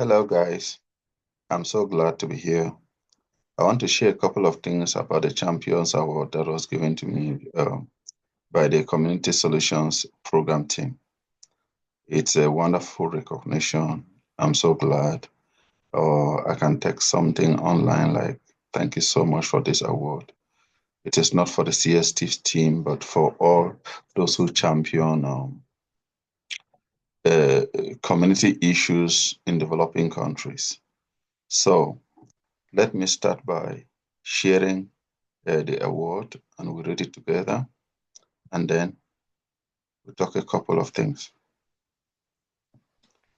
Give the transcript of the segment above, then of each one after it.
Hello, guys. I'm so glad to be here. I want to share a couple of things about the Champions Award that was given to me by the Community Solutions Program team. It's a wonderful recognition. I'm so glad. Or I can text something online like, thank you so much for this award. It is not for the CST team, but for all those who champion uh, community issues in developing countries. So let me start by sharing the award and we read it together. And then we talk a couple of things.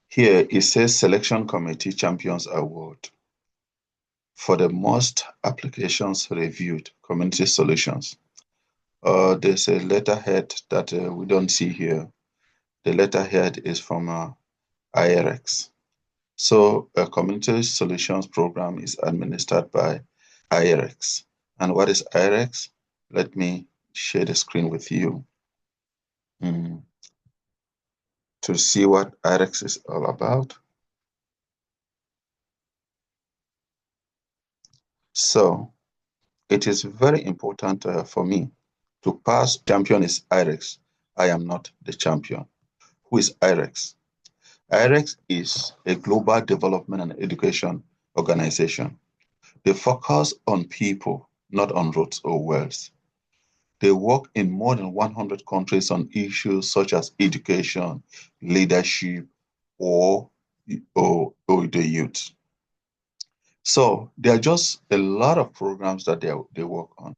Here it says Selection Committee Champions Award for the most applications reviewed, community solutions. There's a letterhead that we don't see here. The letterhead is from IRX. So a community solutions program is administered by IRX. And what is IRX? Let me share the screen with you. To see what IREX is all about. So it is very important for me to pass. Champion is IREX. I am not the champion. Who is IREX? IREX is a global development and education organization. They focus on people, not on roads or wells. They work in more than 100 countries on issues such as education, leadership, or the youth. So there are just a lot of programs that they work on.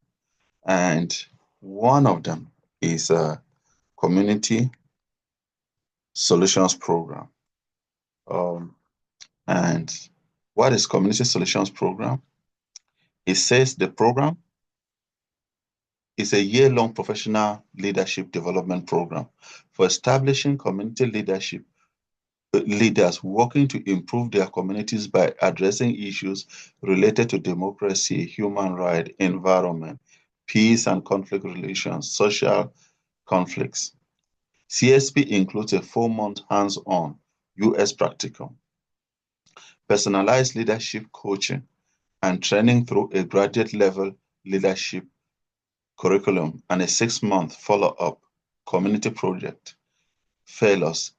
And one of them is a community solutions program. Um, and what is community solutions program? It says the program is a year-long professional leadership development program for establishing community leadership leaders working to improve their communities by addressing issues related to democracy, human rights, environment, peace and conflict relations, social conflicts. CSP includes a 4-month hands-on US practicum, personalized leadership coaching, and training through a graduate level leadership curriculum and a 6-month follow-up community project fellows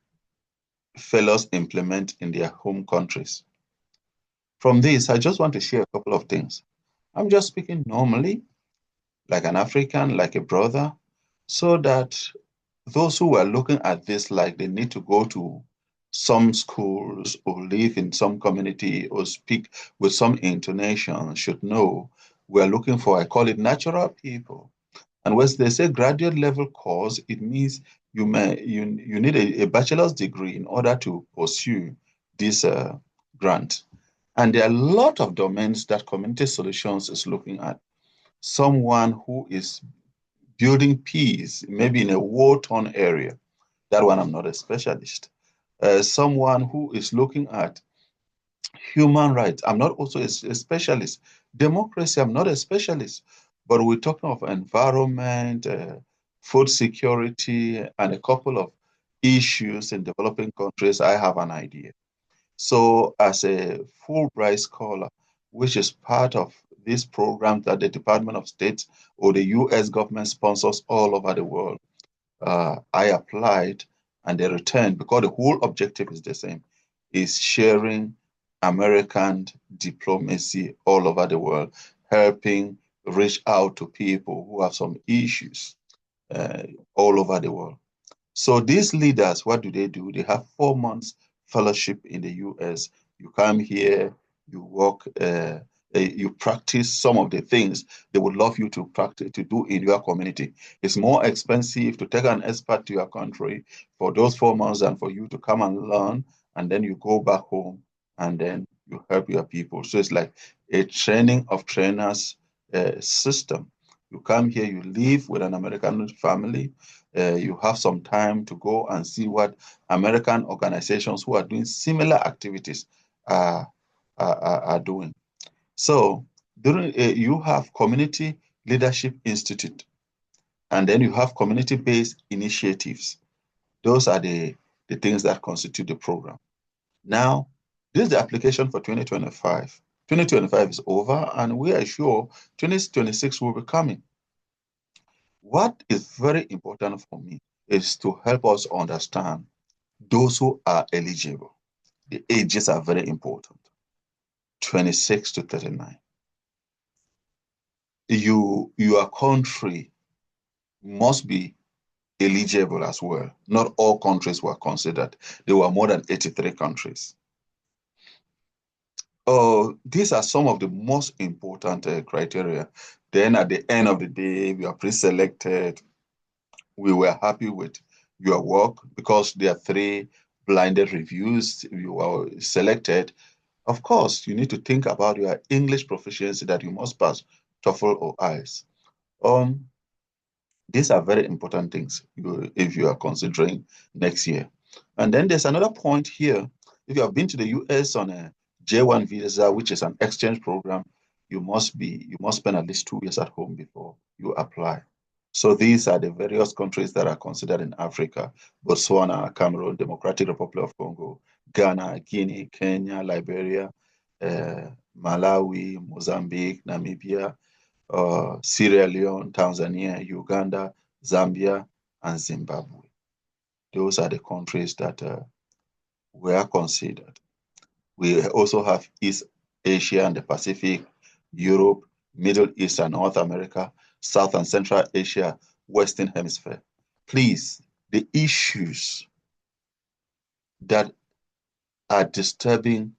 implement in their home countries. From this, I just want to share a couple of things. I'm just speaking normally, like an African, like a brother, so that those who are looking at this like they need to go to some schools or live in some community or speak with some intonation should know we're looking for, I call it natural people. And when they say graduate level course, it means you need a bachelor's degree in order to pursue this grant. And there are a lot of domains that Community Solutions is looking at. Someone who is building peace, maybe in a war-torn area. That one, I'm not a specialist. Someone who is looking at human rights, I'm not also a specialist. Democracy, I'm not a specialist. But we're talking of environment, food security, and a couple of issues in developing countries. I have an idea. So as a Fulbright scholar, which is part of this program that the Department of State or the US government sponsors all over the world, I applied and they returned because the whole objective is the same, is sharing American diplomacy all over the world, helping reach out to people who have some issues uh, all over the world. So these leaders, what do? They have 4 months fellowship in the US. You come here, you work, you practice some of the things they would love you to practice to do in your community. It's more expensive to take an expert to your country for those 4 months than for you to come and learn, and then you go back home and then you help your people. So it's like a training of trainers system. You come here, you live with an American family, you have some time to go and see what American organizations who are doing similar activities are doing. So you have Community Leadership Institute, and then you have community-based initiatives. Those are the things that constitute the program. Now, This is the application for 2025. 2025 is over, and we are sure 2026 will be coming. What is very important for me is to help us understand those who are eligible. The ages are very important. 26 to 39. Your country must be eligible as well. Not all countries were considered. There were more than 83 countries. These are some of the most important criteria. Then at the end of the day, we are pre-selected. We were happy with your work because there are 3 blinded reviews. You were selected. Of course, you need to think about your English proficiency that you must pass TOEFL or IELTS. These are very important things if you are considering next year. And then there's another point here. If you have been to the US on a J1 visa, which is an exchange program, you must spend at least 2 years at home before you apply. So these are the various countries that are considered in Africa: Botswana, Cameroon, Democratic Republic of Congo, Ghana, Guinea, Kenya, Liberia, Malawi, Mozambique, Namibia, Sierra Leone, Tanzania, Uganda, Zambia, and Zimbabwe. Those are the countries that were considered. We also have East Asia and the Pacific, Europe, Middle East and North America, South and Central Asia, Western Hemisphere. Please, the issues that are disturbing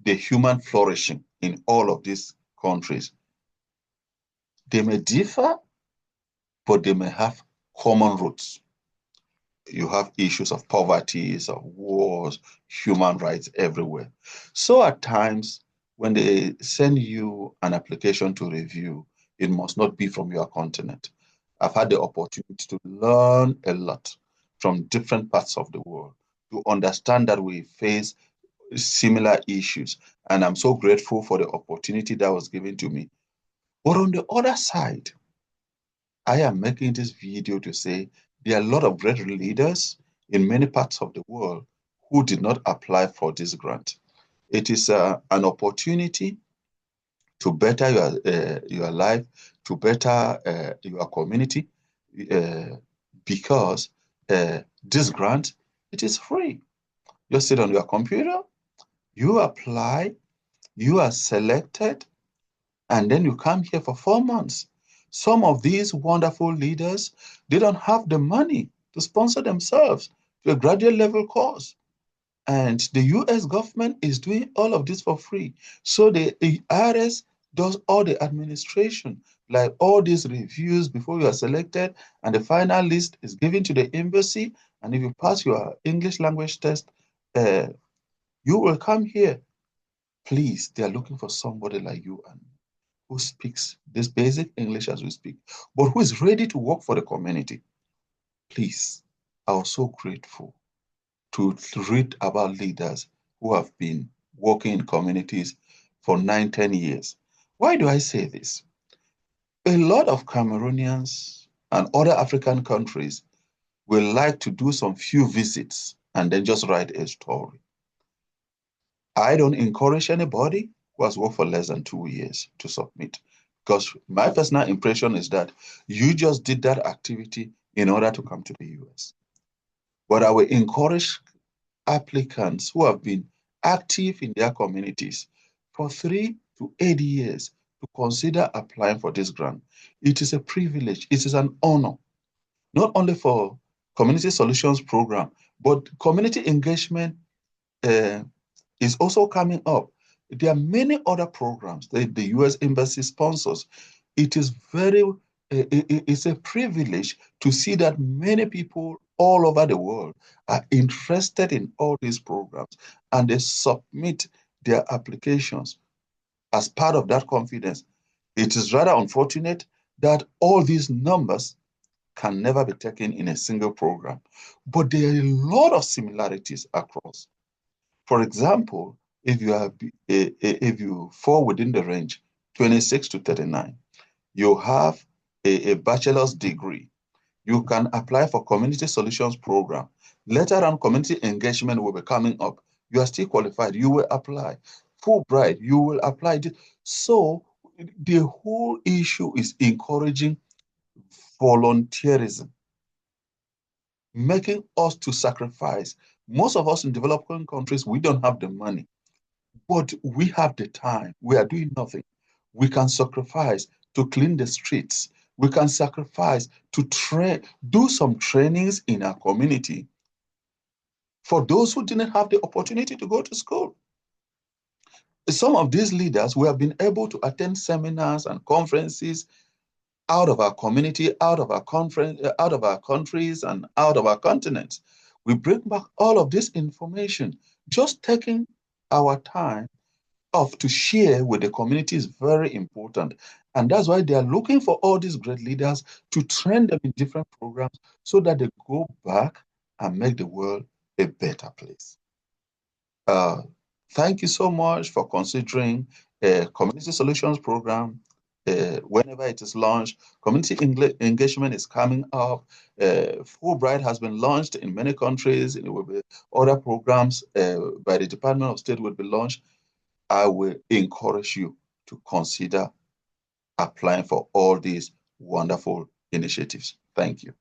the human flourishing in all of these countries, they may differ, but they may have common roots. You have issues of poverty, of wars, human rights everywhere. So at times, when they send you an application to review, it must not be from your continent. I've had the opportunity to learn a lot from different parts of the world to understand that we face similar issues. And I'm so grateful for the opportunity that was given to me. But on the other side, I am making this video to say there are a lot of great leaders in many parts of the world who did not apply for this grant. It is an opportunity to better your life, to better your community, because this grant, it is free. You sit on your computer, you apply, you are selected, and then you come here for 4 months. Some of these wonderful leaders, they don't have the money to sponsor themselves to a graduate level course. And the US government is doing all of this for free. So the IRS does all the administration, like all these reviews before you are selected, and the final list is given to the embassy. And if you pass your English language test, you will come here. Please, they are looking for somebody like you and who speaks this basic English as we speak, but who is ready to work for the community. Please, I was so grateful to read about leaders who have been working in communities for 9, 10 years. Why do I say this? A lot of Cameroonians and other African countries will like to do some few visits and then just write a story. I don't encourage anybody who has worked for less than 2 years to submit, because my personal impression is that you just did that activity in order to come to the US. But I will encourage applicants who have been active in their communities for 3 to 8 years to consider applying for this grant. It is a privilege. It is an honor, not only for Community Solutions Program, but community engagement is also coming up. There are many other programs that the US Embassy sponsors. It is it's a privilege to see that many people all over the world are interested in all these programs, and they submit their applications as part of that confidence. It is rather unfortunate that all these numbers can never be taken in a single program, but there are a lot of similarities across. For example, if you fall within the range 26 to 39, you have a bachelor's degree. You can apply for Community Solutions Program. Later on, community engagement will be coming up. you are still qualified, you will apply. Fulbright, you will apply. So the whole issue is encouraging volunteerism, making us to sacrifice. Most of us in developing countries, we don't have the money, but we have the time. We are doing nothing. We can sacrifice to clean the streets. We can sacrifice to do some trainings in our community for those who didn't have the opportunity to go to school. Some of these leaders, we have been able to attend seminars and conferences out of our community, out of our conference, out of our countries, and out of our continents. We bring back all of this information. Just taking our time off to share with the community is very important. And that's why they are looking for all these great leaders to train them in different programs so that they go back and make the world a better place. Uh, Thank you so much for considering a community solutions program. Whenever it is launched, community engagement is coming up. Fulbright has been launched in many countries. It will be other programs by the Department of State will be launched. I will encourage you to consider applying for all these wonderful initiatives. Thank you.